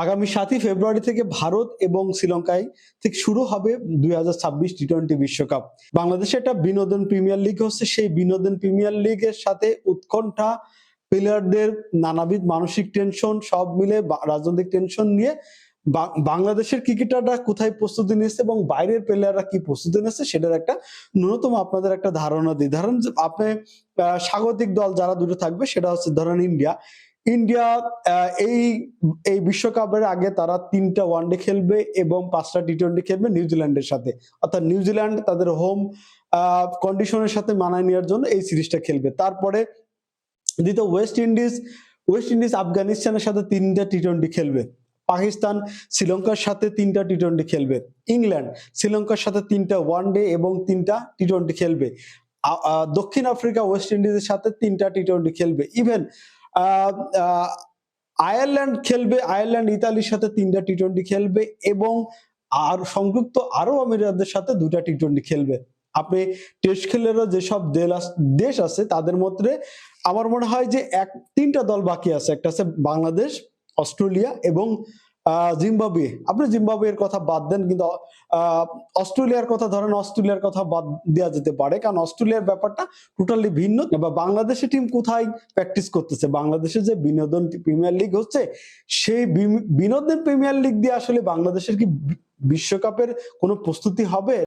আগামী 7ই ফেব্রুয়ারি থেকে ভারত এবং শ্রীলঙ্কায় থেকে শুরু হবে 2026 টি-20 বিশ্বকাপ। বাংলাদেশে একটা বিনোদন প্রিমিয়ার লিগ হচ্ছে, সেই বিনোদন প্রিমিয়ার লিগের সাথে উৎকণ্ঠা, প্লেয়ারদের নানাবিধ মানসিক টেনশন সব মিলে রাজনৈতিক টেনশন নিয়ে বাংলাদেশের ক্রিকেটাররা কোথায় প্রস্তুতি নিচ্ছে এবং বাইরের প্লেয়াররা কি প্রস্তুতি নিচ্ছে সেটার একটা ন্যূনতম আপনাদের একটা ধারণা দিই। ধরেন আপনি স্বাগতিক দল যারা দুটো থাকবে সেটা হচ্ছে ধরেন ইন্ডিয়া। ইন্ডিয়া এই এই বিশ্বকাপের আগে তারা 3টা ওয়ানডে খেলবে এবং 5টা টি-20 খেলবে নিউজিল্যান্ডের সাথে। অর্থাৎ নিউজিল্যান্ড তাদের হোম কন্ডিশনের সাথে মানায় নেওয়ার জন্য এই সিরিজটা খেলবে। তারপরে দ্বিতীয় ওয়েস্ট ইন্ডিজ আফগানিস্তানের সাথে 3টা টি-20 খেলবে। পাকিস্তান শ্রীলঙ্কার সাথে 3টা টি-20 খেলবে। ইংল্যান্ড শ্রীলঙ্কার সাথে 3টা ওয়ানডে এবং 3টা টি-20 খেলবে। দক্ষিণ আফ্রিকা ওয়েস্ট ইন্ডিজের সাথে 3টা টি-20 খেলবে। ইভেন আয়ারল্যান্ড ইতালির সাথে 3টা টি-20 খেলবে এবং আর সংযুক্ত আরব আমিরাতের সাথে 2টা টি-20 খেলবে। আপনি টেস্ট খেলেরও যেসব দেশ আছে তাদের মধ্যে আমার মনে হয় যে 3টা দল বাকি আছে। একটা আছে বাংলাদেশ, অস্ট্রেলিয়া এবং জিম্বাবুয়ে। আপনি জিম্বাবুয়ের কথা বাদ দেন, কিন্তু অস্ট্রেলিয়ার কথা বাদ দেওয়া যেতে পারে, কারণ অস্ট্রেলিয়ার ব্যাপারটা টোটালি ভিন্ন। বা বাংলাদেশের টিম কোথায় প্র্যাকটিস করতেছে, বাংলাদেশের যে বিনোদন প্রিমিয়ার লিগ হচ্ছে সেই বিনোদন প্রিমিয়ার লিগ দিয়ে আসলে বাংলাদেশের কি বিশ্বকাপের কোনো প্রস্তুতি হবে?